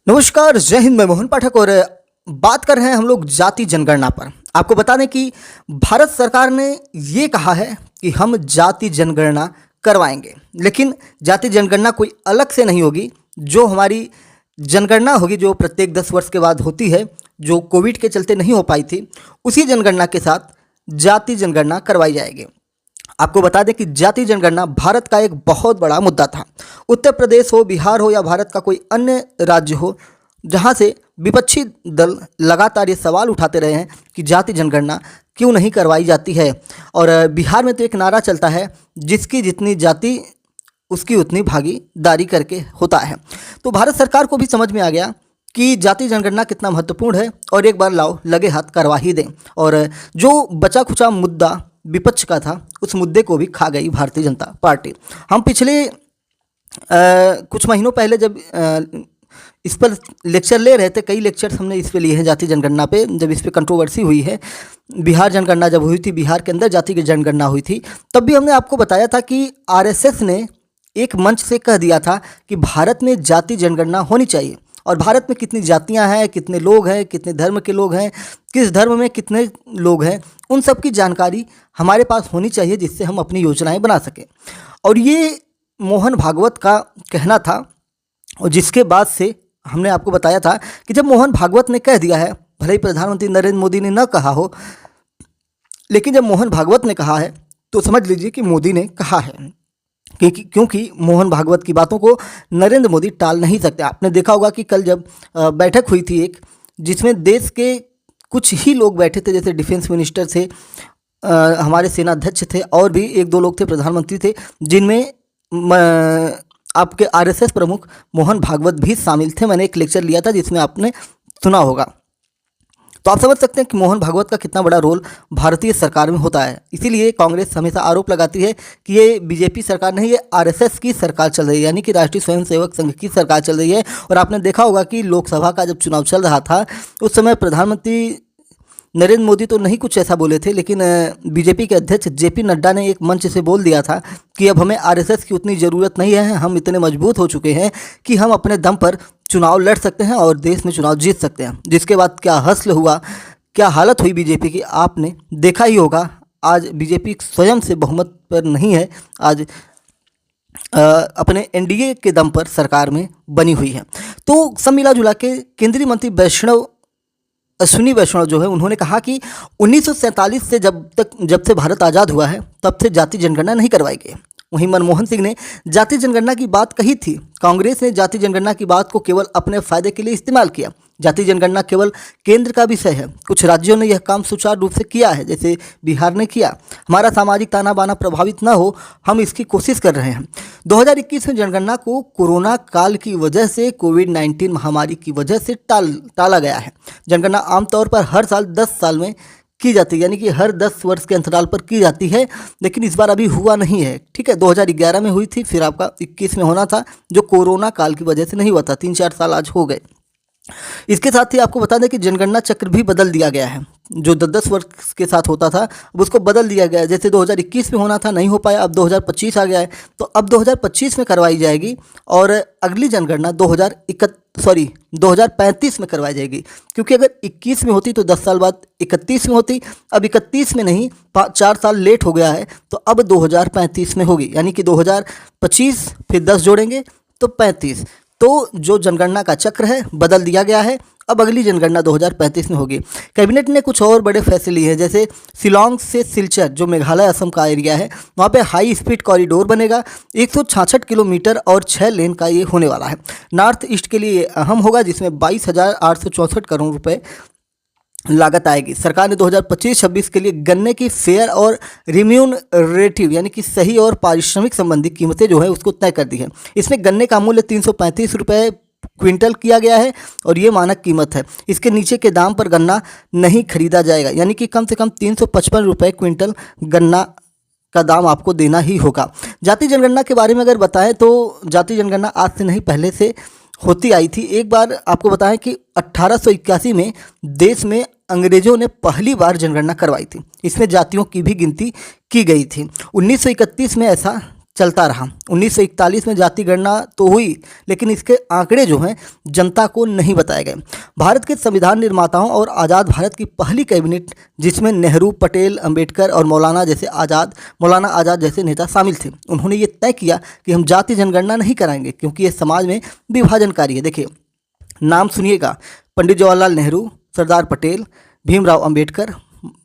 नमस्कार, जय हिंद। मैं मोहन पाठक और बात कर रहे हैं हम लोग जाति जनगणना पर। आपको बता दें कि भारत सरकार ने ये कहा है कि हम जाति जनगणना करवाएंगे, लेकिन जाति जनगणना कोई अलग से नहीं होगी। जो हमारी जनगणना होगी, जो प्रत्येक 10 वर्ष के बाद होती है, जो कोविड के चलते नहीं हो पाई थी, उसी जनगणना के साथ जाति जनगणना करवाई जाएगी। आपको बता दें कि जाति जनगणना भारत का एक बहुत बड़ा मुद्दा था। उत्तर प्रदेश हो, बिहार हो या भारत का कोई अन्य राज्य हो, जहां से विपक्षी दल लगातार ये सवाल उठाते रहे हैं कि जाति जनगणना क्यों नहीं करवाई जाती है। और बिहार में तो एक नारा चलता है, जिसकी जितनी जाति उसकी उतनी भागीदारी करके होता है। तो भारत सरकार को भी समझ में आ गया कि जाति जनगणना कितना महत्वपूर्ण है और एक बार लाओ लगे हाथ करवा ही दें। और जो बचा खुचा मुद्दा विपक्ष का था, उस मुद्दे को भी खा गई भारतीय जनता पार्टी। हम पिछले कुछ महीनों पहले जब इस पर लेक्चर ले रहे थे, कई लेक्चर्स हमने इस पे लिए हैं जाति जनगणना पे, जब इस पे कंट्रोवर्सी हुई है। बिहार जनगणना जब हुई थी, बिहार के अंदर जाति की जनगणना हुई थी, तब भी हमने आपको बताया था कि आरएसएस ने एक मंच से कह दिया था कि भारत में जाति जनगणना होनी चाहिए। और भारत में कितनी जातियां हैं, कितने लोग हैं, कितने धर्म के लोग हैं, किस धर्म में कितने लोग हैं, उन सब की जानकारी हमारे पास होनी चाहिए, जिससे हम अपनी योजनाएं बना सकें। और ये मोहन भागवत का कहना था, और जिसके बाद से हमने आपको बताया था कि जब मोहन भागवत ने कह दिया है, भले ही प्रधानमंत्री नरेंद्र मोदी ने न कहा हो, लेकिन जब मोहन भागवत ने कहा है तो समझ लीजिए कि मोदी ने कहा है। क्योंकि मोहन भागवत की बातों को नरेंद्र मोदी टाल नहीं सकते। आपने देखा होगा कि कल जब बैठक हुई थी एक, जिसमें देश के कुछ ही लोग बैठे थे, जैसे डिफेंस मिनिस्टर थे, हमारे सेनाध्यक्ष थे, और भी एक दो लोग थे, प्रधानमंत्री थे, जिनमें आपके आरएसएस प्रमुख मोहन भागवत भी शामिल थे। मैंने एक लेक्चर लिया था जिसमें आपने सुना होगा। तो आप समझ सकते हैं कि मोहन भागवत का कितना बड़ा रोल भारतीय सरकार में होता है। इसीलिए कांग्रेस हमेशा आरोप लगाती है कि ये बीजेपी सरकार नहीं, ये आरएसएस की सरकार चल रही है, यानी कि राष्ट्रीय स्वयंसेवक संघ की सरकार चल रही है। और आपने देखा होगा कि लोकसभा का जब चुनाव चल रहा था, उस समय प्रधानमंत्री नरेंद्र मोदी तो नहीं कुछ ऐसा बोले थे, लेकिन बीजेपी के अध्यक्ष जेपी नड्डा ने एक मंच से बोल दिया था कि अब हमें आरएसएस की उतनी ज़रूरत नहीं है, हम इतने मजबूत हो चुके हैं कि हम अपने दम पर चुनाव लड़ सकते हैं और देश में चुनाव जीत सकते हैं। जिसके बाद क्या हश्र हुआ, क्या हालत हुई बीजेपी की, आपने देखा ही होगा। आज बीजेपी स्वयं से बहुमत पर नहीं है, आज अपने एनडीए के दम पर सरकार में बनी हुई है। तो सब मिला जुला के केंद्रीय मंत्री अश्विनी वैष्णव जो है, उन्होंने कहा कि 1947 से जब से भारत आज़ाद हुआ है, तब से जाति जनगणना नहीं करवाई गई। वहीं मनमोहन सिंह ने जाति जनगणना की बात कही थी। कांग्रेस ने जाति जनगणना की बात को केवल अपने फायदे के लिए इस्तेमाल किया। जाति जनगणना केवल केंद्र का विषय है, कुछ राज्यों ने यह काम सुचारू रूप से किया है, जैसे बिहार ने किया। हमारा सामाजिक ताना बाना प्रभावित न हो, हम इसकी कोशिश कर रहे हैं। 2021 में जनगणना को कोरोना काल की वजह से, कोविड-19 महामारी की वजह से टाला गया है। जनगणना आमतौर पर हर साल 10 साल में की जाती है, यानी कि हर 10 वर्ष के अंतराल पर की जाती है, लेकिन इस बार अभी हुआ नहीं है। ठीक है, 2011 में हुई थी, फिर आपका 21 में होना था, जो कोरोना काल की वजह से नहीं हुआ था। 3-4 साल आज हो गए। इसके साथ ही आपको बता दें कि जनगणना चक्र भी बदल दिया गया है। जो 10 वर्ष के साथ होता था, अब उसको बदल दिया गया है। जैसे 2021 में होना था, नहीं हो पाया, अब 2025 आ गया है, तो अब 2025 में करवाई जाएगी। और अगली जनगणना 2035 में करवाई जाएगी, क्योंकि अगर 21 में होती तो 10 साल बाद 31 में होती। अब 31 में नहीं, 4 साल लेट हो गया है, तो अब 2035 में होगी, यानी कि 2025 फिर 10 जोड़ेंगे तो 35। तो जो जनगणना का चक्र है बदल दिया गया है। अब अगली जनगणना 2035 में होगी। कैबिनेट ने कुछ और बड़े फैसले लिए हैं, जैसे शिलांग से सिलचर, जो मेघालय असम का एरिया है, वहाँ पे हाई स्पीड कॉरिडोर बनेगा। 166 किलोमीटर और 6 लेन का ये होने वाला है। नॉर्थ ईस्ट के लिए अहम होगा, जिसमें 22,864 करोड़ रुपए लागत आएगी। सरकार ने 2025-26 के लिए गन्ने की फेयर और रिम्यूनरेटिव, यानी कि सही और पारिश्रमिक संबंधी कीमतें जो है उसको तय कर दी है। इसमें गन्ने का मूल्य 335 रुपये क्विंटल किया गया है, और ये मानक कीमत है। इसके नीचे के दाम पर गन्ना नहीं खरीदा जाएगा, यानी कि कम से कम 355 रुपये क्विंटल गन्ना का दाम आपको देना ही होगा। जाति जनगणना के बारे में अगर बताएं तो जाति जनगणना आज से नहीं, पहले से होती आई थी। एक बार आपको बताएं कि 1881 में देश में अंग्रेजों ने पहली बार जनगणना करवाई थी। इसमें जातियों की भी गिनती की गई थी। 1931 में ऐसा चलता रहा। 1941 में जाति गणना तो हुई, लेकिन इसके आंकड़े जो हैं जनता को नहीं बताए गए। भारत के संविधान निर्माताओं और आज़ाद भारत की पहली कैबिनेट, जिसमें नेहरू, पटेल, अंबेडकर और मौलाना आज़ाद जैसे नेता शामिल थे, उन्होंने ये तय किया कि हम जाति जनगणना नहीं कराएंगे क्योंकि ये समाज में विभाजनकारी है। देखिए, नाम सुनिएगा: पंडित जवाहरलाल नेहरू, सरदार पटेल, भीमराव अंबेडकर,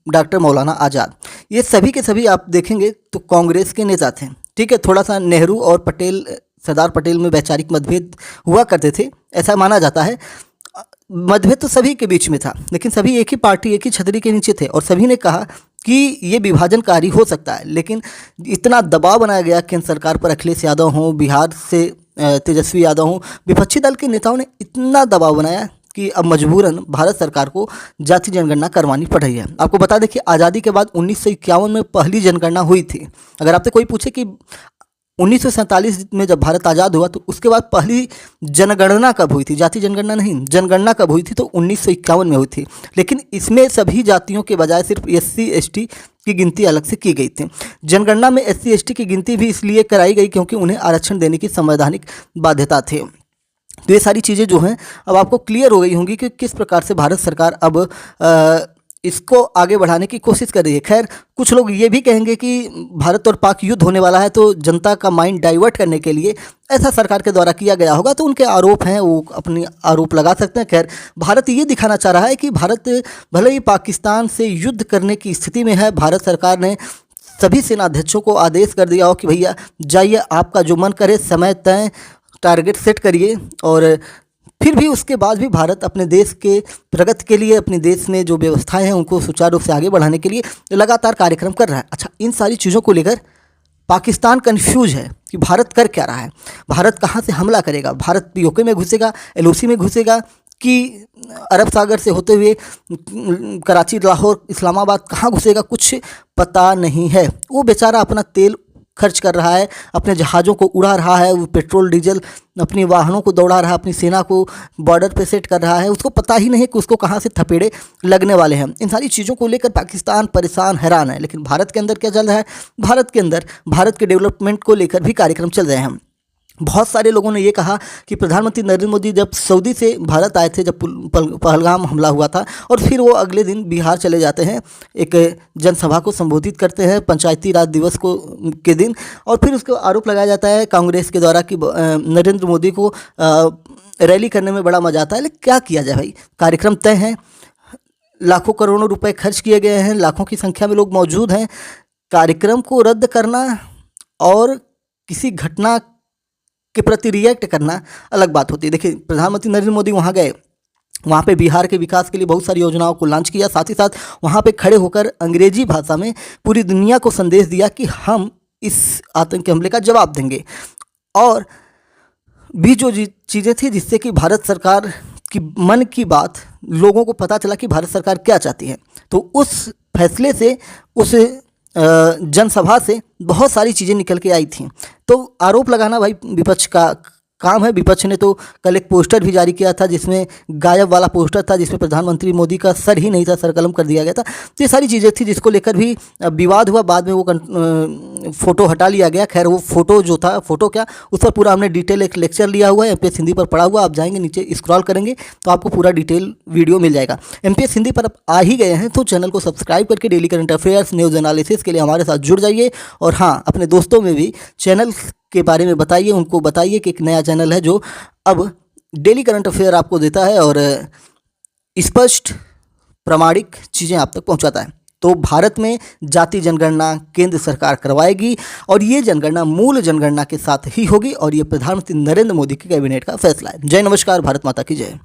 डॉक्टर मौलाना आज़ाद। ये सभी के सभी आप देखेंगे तो कांग्रेस के नेता थे। ठीक है, थोड़ा सा नेहरू और सरदार पटेल में वैचारिक मतभेद हुआ करते थे, ऐसा माना जाता है। मतभेद तो सभी के बीच में था, लेकिन सभी एक ही पार्टी, एक ही छतरी के नीचे थे और सभी ने कहा कि ये विभाजनकारी हो सकता है। लेकिन इतना दबाव बनाया गया केंद्र सरकार पर, अखिलेश यादव हों, बिहार से तेजस्वी यादव हों, विपक्षी दल के नेताओं ने इतना दबाव बनाया कि अब मजबूरन भारत सरकार को जाति जनगणना करवानी पड़ रही है। आपको बता दें कि आज़ादी के बाद 1951 में पहली जनगणना हुई थी। अगर आपसे कोई पूछे कि 1947 में जब भारत आज़ाद हुआ तो उसके बाद पहली जनगणना कब हुई थी, जाति जनगणना नहीं, जनगणना कब हुई थी, तो 1951 में हुई थी। लेकिन इसमें सभी जातियों के बजाय सिर्फ SC ST की गिनती अलग से की गई थी। जनगणना में SC ST की गिनती भी इसलिए कराई गई क्योंकि उन्हें आरक्षण देने की संवैधानिक बाध्यता थी। तो ये सारी चीज़ें जो हैं अब आपको क्लियर हो गई होंगी कि किस प्रकार से भारत सरकार अब इसको आगे बढ़ाने की कोशिश कर रही है। खैर, कुछ लोग ये भी कहेंगे कि भारत और पाक युद्ध होने वाला है, तो जनता का माइंड डाइवर्ट करने के लिए ऐसा सरकार के द्वारा किया गया होगा, तो उनके आरोप हैं, वो अपने आरोप लगा सकते हैं। खैर, भारत ये दिखाना चाह रहा है कि भारत भले ही पाकिस्तान से युद्ध करने की स्थिति में है, भारत सरकार ने सभी सेनाध्यक्षों को आदेश कर दिया हो कि भैया जाइए, आपका जो मन करे समय तय टारगेट सेट करिए, और फिर भी उसके बाद भी भारत अपने देश के प्रगति के लिए, अपने देश में जो व्यवस्थाएं हैं उनको सुचारू रूप से आगे बढ़ाने के लिए लगातार कार्यक्रम कर रहा है। अच्छा, इन सारी चीज़ों को लेकर पाकिस्तान कन्फ्यूज है कि भारत कर क्या रहा है, भारत कहाँ से हमला करेगा, भारत POK में घुसेगा, LOC में घुसेगा, कि अरब सागर से होते हुए कराची, लाहौर, इस्लामाबाद कहाँ घुसेगा, कुछ पता नहीं है। वो बेचारा अपना तेल खर्च कर रहा है, अपने जहाज़ों को उड़ा रहा है, वो पेट्रोल डीजल अपने वाहनों को दौड़ा रहा है, अपनी सेना को बॉर्डर पे सेट कर रहा है, उसको पता ही नहीं कि उसको कहाँ से थपेड़े लगने वाले हैं। इन सारी चीज़ों को लेकर पाकिस्तान परेशान, हैरान है। लेकिन भारत के अंदर क्या चल रहा है, भारत के अंदर भारत के डेवलपमेंट को लेकर भी कार्यक्रम चल रहे हैं। बहुत सारे लोगों ने ये कहा कि प्रधानमंत्री नरेंद्र मोदी जब सऊदी से भारत आए थे, जब पहलगाम हमला हुआ था, और फिर वो अगले दिन बिहार चले जाते हैं, एक जनसभा को संबोधित करते हैं पंचायती राज दिवस के दिन, और फिर उसको आरोप लगाया जाता है कांग्रेस के द्वारा कि नरेंद्र मोदी को रैली करने में बड़ा मजा आता है। लेकिन क्या किया जाए भाई, कार्यक्रम तय हैं, लाखों करोड़ों रुपए खर्च किए गए हैं, लाखों की संख्या में लोग मौजूद हैं। कार्यक्रम को रद्द करना और किसी घटना के प्रति रिएक्ट करना अलग बात होती है। देखिए, प्रधानमंत्री नरेंद्र मोदी वहाँ गए, वहाँ पे बिहार के विकास के लिए बहुत सारी योजनाओं को लॉन्च किया, साथ ही साथ वहाँ पे खड़े होकर अंग्रेजी भाषा में पूरी दुनिया को संदेश दिया कि हम इस आतंकी हमले का जवाब देंगे। और भी जो चीज़ें थी जिससे कि भारत सरकार की मन की बात लोगों को पता चला कि भारत सरकार क्या चाहती है, तो उस फैसले से, उस जनसभा से बहुत सारी चीज़ें निकल के आई थी। तो आरोप लगाना भाई विपक्ष का काम है। विपक्ष ने तो कल एक पोस्टर भी जारी किया था जिसमें गायब वाला पोस्टर था, जिसमें प्रधानमंत्री मोदी का सर ही नहीं था, सर कलम कर दिया गया था। तो ये सारी चीज़ें थी जिसको लेकर भी विवाद हुआ। बाद में वो फ़ोटो हटा लिया गया। खैर, वो फ़ोटो जो था, फ़ोटो क्या, उस पर पूरा हमने डिटेल एक लेक्चर लिया हुआ है, MPS हिंदी पर पढ़ा हुआ। आप जाएंगे नीचे स्क्रॉल करेंगे तो आपको पूरा डिटेल वीडियो मिल जाएगा। MPS हिंदी पर आप आ ही गए हैं तो चैनल को सब्सक्राइब करके daily current affairs, news analysis के लिए हमारे साथ जुड़ जाइए। और हाँ, अपने दोस्तों में भी चैनल के बारे में बताइए, उनको बताइए कि एक नया चैनल है जो अब डेली करंट अफेयर आपको देता है और स्पष्ट प्रामाणिक चीज़ें आप तक पहुंचाता है। तो भारत में जाति जनगणना केंद्र सरकार करवाएगी और ये जनगणना मूल जनगणना के साथ ही होगी और ये प्रधानमंत्री नरेंद्र मोदी के कैबिनेट का फैसला है। जय नमस्कार, भारत माता की जय।